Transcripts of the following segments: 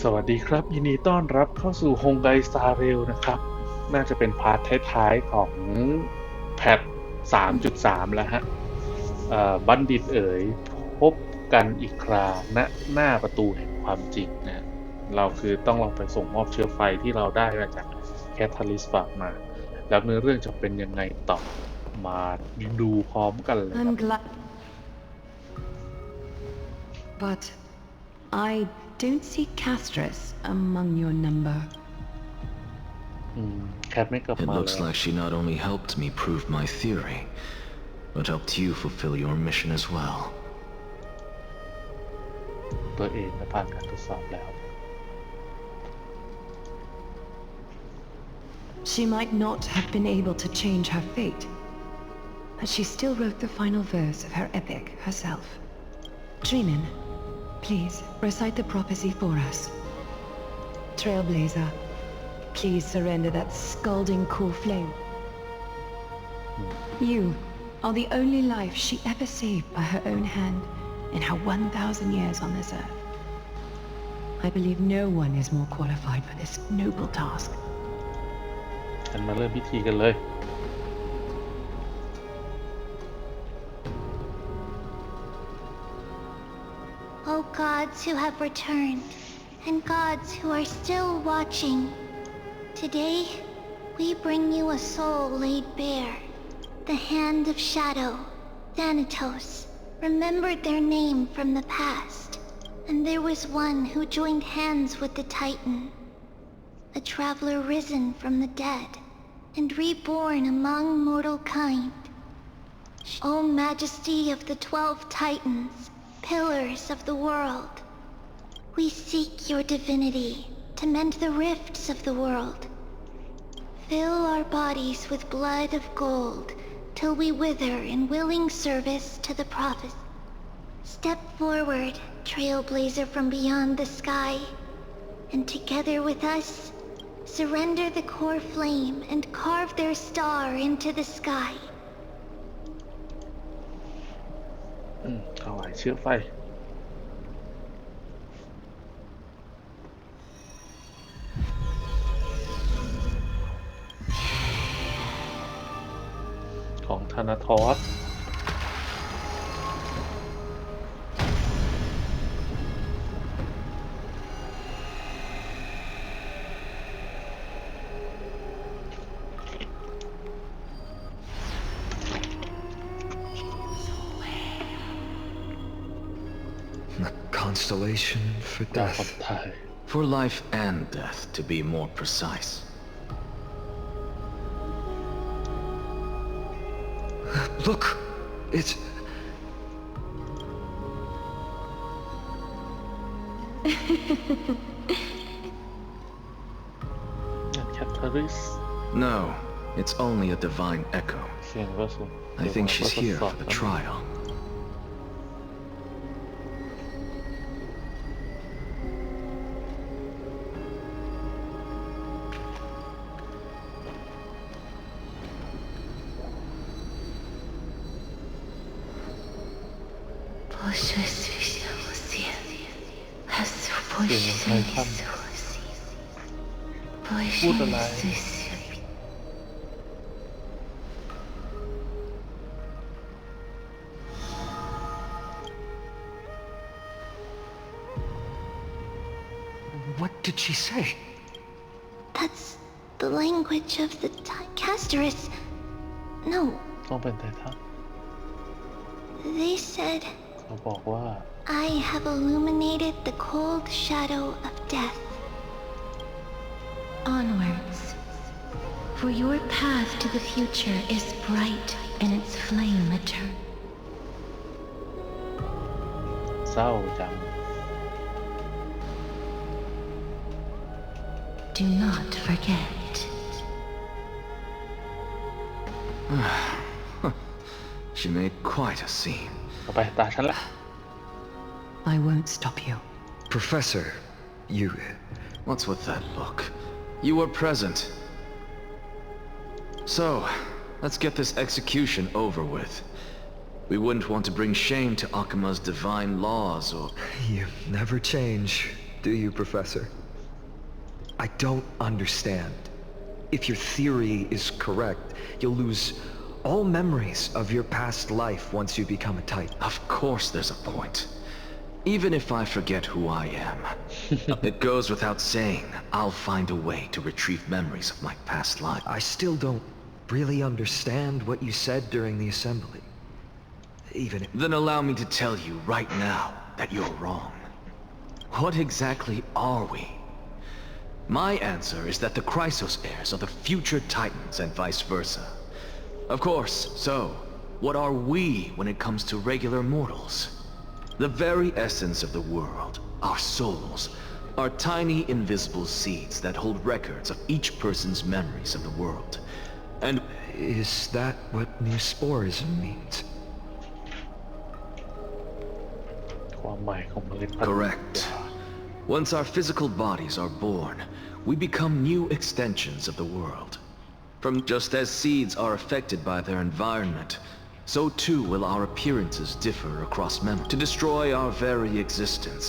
สวัสดีครับยินดีต้อนรับเข้าสู่ฮงไกสตาร์เรลนะครับน่าจะเป็นพาร์ทท้ายๆของแพท3.3แล้วฮะบัณฑิตเอ๋ยพบกันอีกคราณหน้าประตูแห่งความจริงนะเราคือต้องลองไปส่งมอบเชื้อไฟที่เราได้มาจากแคทาลิสต์ฝากมาแล้วเนื้อเรื่องจะเป็นยังไงต่อมาดูพร้อมกันเลยครับ I'm glad. But I don't see Castris among your number. แคทไม่กลับ It มา looks แล้ว like she not only helped me prove my theory, but helped you fulfill your mission as well. ตัวเองได้ผ่านการทดสอบแล้ว She might not have been able to change her fate, but she still wrote the final verse of her epic herself. Dreamin, please recite the prophecy for us. Trailblazer, please surrender that scalding core flame. You are the only life she ever saved by her own hand in her 1,000 years on this earth. I believe no one is more qualified for this noble task. กันมาเริ่มพิธีกันเลย O gods who have returned, and gods who are still watching, today we bring you a soul laid bare. The hand of shadow, Thanatos, remembered their name from the past, and there was one who joined hands with the Titan, a traveler risen from the dead, and reborn among mortal kind. O majesty of the 12 Titans, pillars of the world, we seek your divinity to mend the rifts of the world. Fill our bodies with blood of gold till we wither in willing service to the prophet. Step forward, trailblazer from beyond the sky, and together with us, surrender the core flame and carve their star into the sky. ถวายเชื้อไฟของธนาทอสA constellation for ดาวขับ death. ถ่าย For life and death, to be more precise. Look! It's... แคทเธอริส No, it's only a divine echo. เสียงก็สูง I think she's here for the trial. What did she say? That's the language of the Casterus. No, ต้องเป็นไททัน they said, เขาบอกว่า I have illuminated the cold shadow of death. Onwards, for your path to the future is bright and its flame eternal. เศร้าจัง Do not forget. She made quite a scene. ต่อไปตาฉันละ I won't stop you. Professor, you... What's with that look? You were present. So, let's get this execution over with. We wouldn't want to bring shame to Akima's divine laws or... You never change, Do you, Professor? I don't understand. If your theory is correct, you'll lose all memories of your past life once you become a Titan. Of course there's a point. Even if I forget who I am, it goes without saying, I'll find a way to retrieve memories of my past life. I still don't really understand what you said during the assembly. Even if... Then allow me to tell you right now that you're wrong. What exactly are we? My answer is that the Chrysos heirs are the future Titans and vice versa. Of course, so, what are we when it comes to regular mortals? The very essence of the world, our souls, are tiny invisible seeds that hold records of each person's memories of the world. And Is that what Neosporism means? ความหมายของเมล็ดพันธุ์ correct. Once our physical bodies are born, we become new extensions of the world. From just as seeds are affected by their environment, so too will our appearances differ across memory. To destroy our very existence,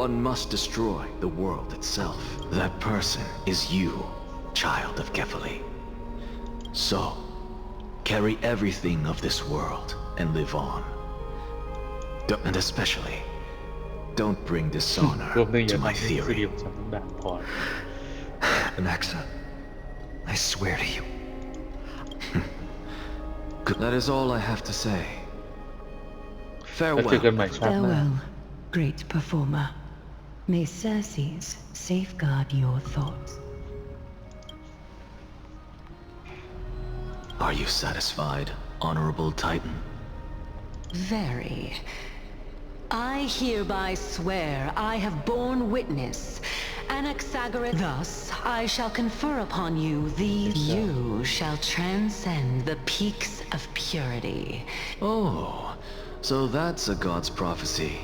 one must destroy the world itself. That person is you, child of Kefali. So, carry everything of this world and live on. And especially, don't bring dishonor รวมถึงอย่า to my ทำให้ซีรี theory. ส์ของฉันต้องด่างพร้อย Anaxa, I swear to you. That is all I have to say. แล้วเจอกัน Farewell. ใหม่ชาติหน้า Farewell, great performer. May Circes safeguard your thoughts. Are you satisfied, honorable Titan? Very. I hereby swear I have borne witness. Anaxagoras. Thus, I shall confer upon you these. You shall transcend the peaks of purity. Oh, so that's a god's prophecy.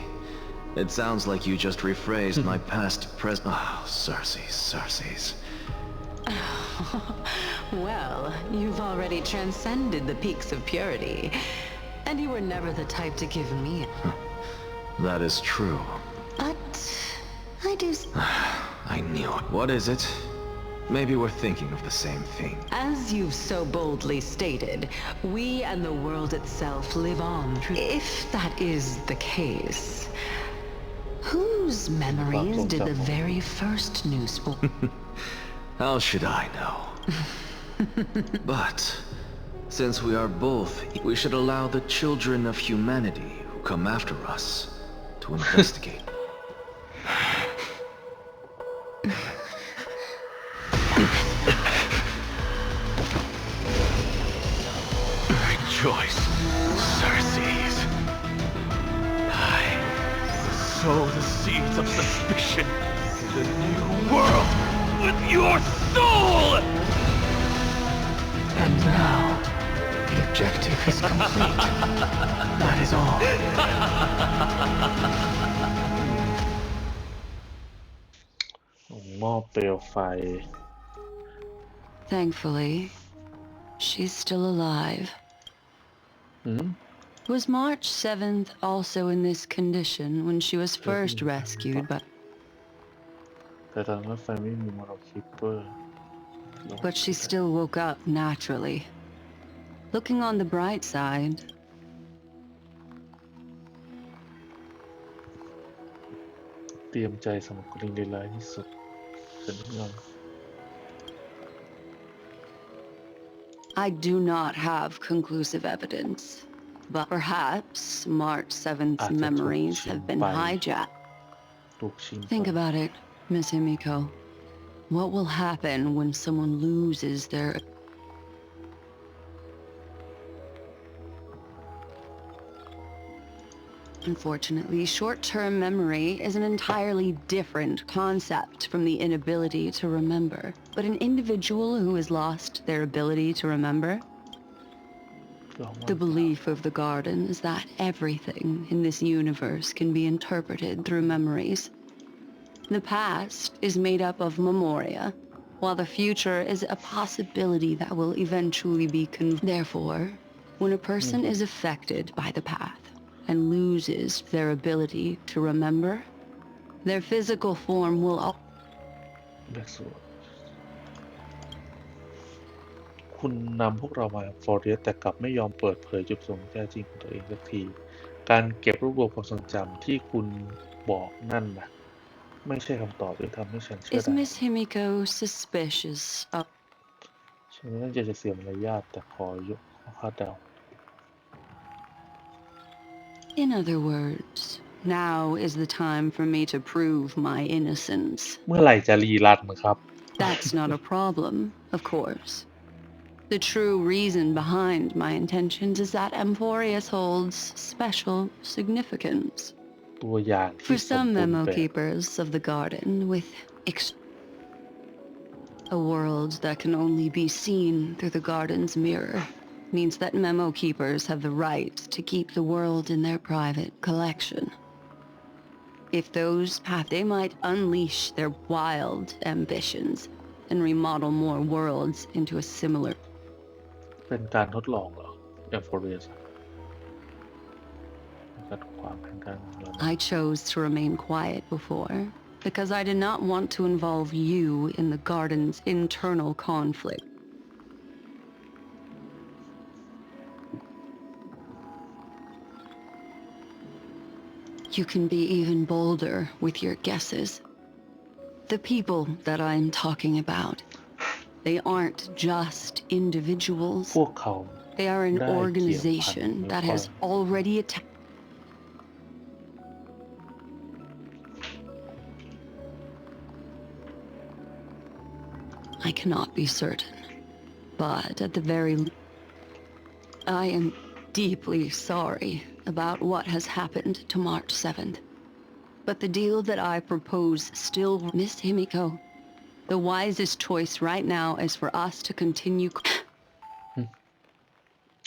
It sounds like you just rephrased my past present. Oh, Circes. Well, you've already transcended the peaks of purity. And you were never the type to give me. That is true. But I do... I knew it. What is it? Maybe we're thinking of the same thing. As you've so boldly stated, we and the world itself live on. If that is the case, whose memories did the very first newspaper? How should I know? But, since we are both, we should allow the children of humanity who come after us to investigate. Rejoice, Circes. I sow the seeds of suspicion in the new world with your soul! And now, the objective is complete. That is all. มอบเปลวไฟ Thankfully, she's still alive. Was March 7th also in this condition when she was first rescued by... แต่ตอนรถไฟไม่มีมอเตอร์คิปเปอร์ But she still woke up naturally. Looking on the bright side, เตรียมใจสำหรับกรณีร้ายที่สุดเป็นเรื่อง I do not have conclusive evidence, but perhaps March 7th's memories have been hijacked. ถูกชิง Think ไป about it, Miss Himiko. What will happen when someone loses their... Unfortunately, short-term memory is an entirely different concept from the inability to remember. But an individual who has lost their ability to remember, the belief of the Garden is that everything in this universe can be interpreted through memories. The past is made up of memoria, while the future is a possibility that will eventually be Therefore, when a person is affected by the path and loses their ability to remember, Their physical form will เลือกส่วนคุณนำพวกเรามาฟอเรสต์แต่กลับไม่ยอมเปิดเผยจุดประสงค์แท้จริงของตัวเองสักที การเก็บรวบรวมความทรงจำที่คุณบอกนั่นนะไม่ใช่คำตอบที่ทำให้ฉันเชื่อ Is ได้ Miss Himiko suspicious of ฉันไม่ตั้งใจจะเสียมารยาทแต่ขอยกข้อคาดเดา In other words, now is the time for me to prove my innocence. เมื่อไหร่จะรีรันครับ That's not a problem, of course. The true reason behind my intentions is that Amphorius holds special significance. ตัวอย่างที่ For สม some บูรณ์ memo แบบ keepers of the garden with a world that can only be seen through the garden's mirror means that memo keepers have the right to keep the world in their private collection. If those they might unleash their wild ambitions and remodel more worlds into a similar เป็นการทดลองเหรอ e m p h o r i u s การความแห่งการเงิน I chose to remain quiet before because I did not want to involve you in the garden's internal conflict. You can be even bolder with your guesses. The people that I'm talking about, they aren't just individuals. พวกเขา They are an ได้เกี่ยวพัน organization หรือ that ความ has already attacked. I cannot be certain, but at the very I am deeply sorry about what has happened to March 7th. But the deal that I propose still, Miss Himiko, the wisest choice right now is for us to continue.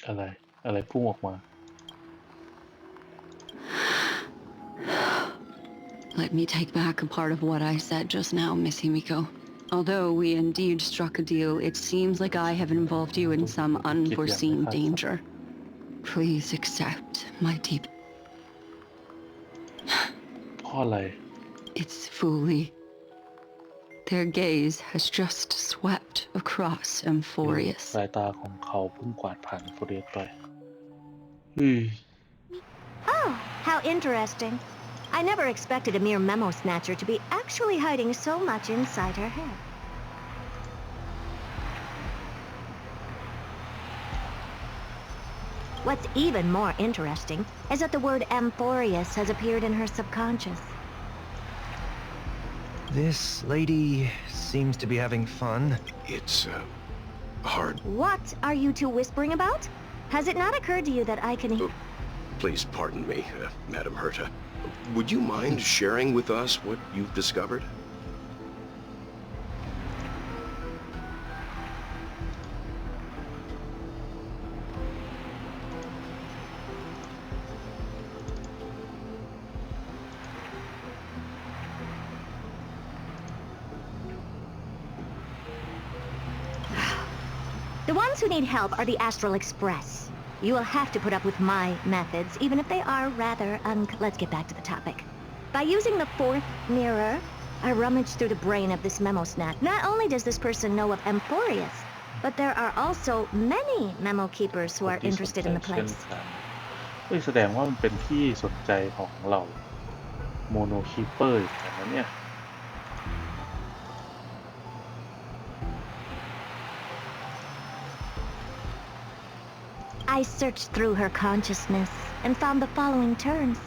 อะไรพุ่งออกมา Let me take back a part of what I said just now, Miss Himiko. Although we indeed struck a deal, it seems like I have involved you in some unforeseen danger. Please accept my deep... เพราะอะไร It's fully... Their gaze has just swept across Amphorius. สายตาของเขาพุ่งกวาดผ่านโฟเรสไป Oh, how interesting. I never expected a mere memo snatcher to be actually hiding so much inside her head. What's even more interesting is that the word Amphorius has appeared in her subconscious. This lady seems to be having fun. It's, hard. What are you two whispering about? Has it not occurred to you that I can... Please pardon me, Madam Herta. Would you mind sharing with us what you've discovered? The ones who need help are the Astral Express. You will have to put up with my methods, even if they are rather Let's get back to the topic. By using the fourth mirror, I rummaged through the brain of this memo snatch. Not only does this person know of Amphorius, but there are also many memo keepers who are interested in the place. แสดงว่ามันเป็นที่สนใจของเราโมโนคีเปอร์อย่างนั้นเนี่ย I searched through her consciousness and found the following terms: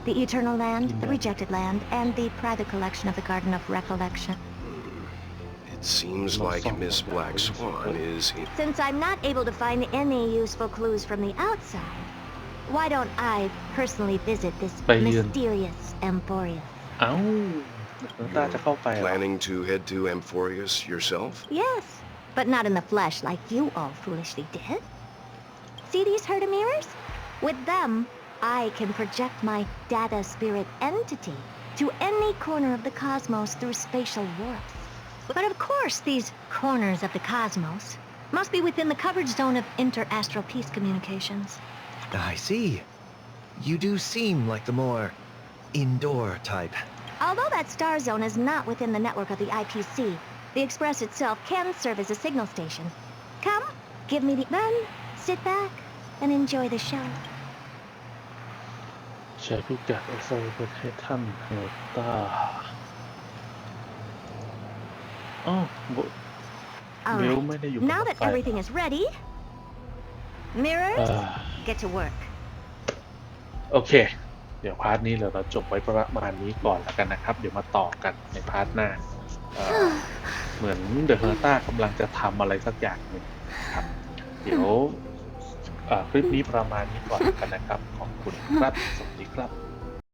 the Eternal Land, the Rejected Land, and the private collection of the Garden of Recollection. It seems like Miss Black Swan is... Since I'm not able to find any useful clues from the outside, why don't I personally visit this mysterious Amphorius? เอ้าน่าจะเข้าไปเหรอ Planning to head to Amphorius yourself? Yes, but not in the flesh like you all foolishly did. See these Herta mirrors? With them, I can project my data spirit entity to any corner of the cosmos through spatial warps. But of course, these corners of the cosmos must be within the coverage zone of inter-astral peace communications. I see. You do seem like the more indoor type. Although that star zone is not within the network of the IPC, the Express itself can serve as a signal station. Come, give me the... Then, sit back and enjoy the show. ใช้พิกัดไอโซประเทศท่านเฮอร์ต้าอ๋อเบล Alright, ไม่ได้อยู่กับ now รถ that ไฟ everything is ready, mirrors, get to work. โอเค เดี๋ยวพาร์ทนี้เราจบไว้ประมาณนี้ก่อนแล้วกันนะครับ เดี๋ยวมาต่อกันในพาร์ทหน้าเหมือนเดอะเฮอร์ต้ากำลังจะทำอะไรสักอย่างหนึ่งครับ เดี๋ยวคลิปนี้ประมาณนี้ก่อนแล้วกันนะครับ ขอบคุณครับ สวัสดีครับ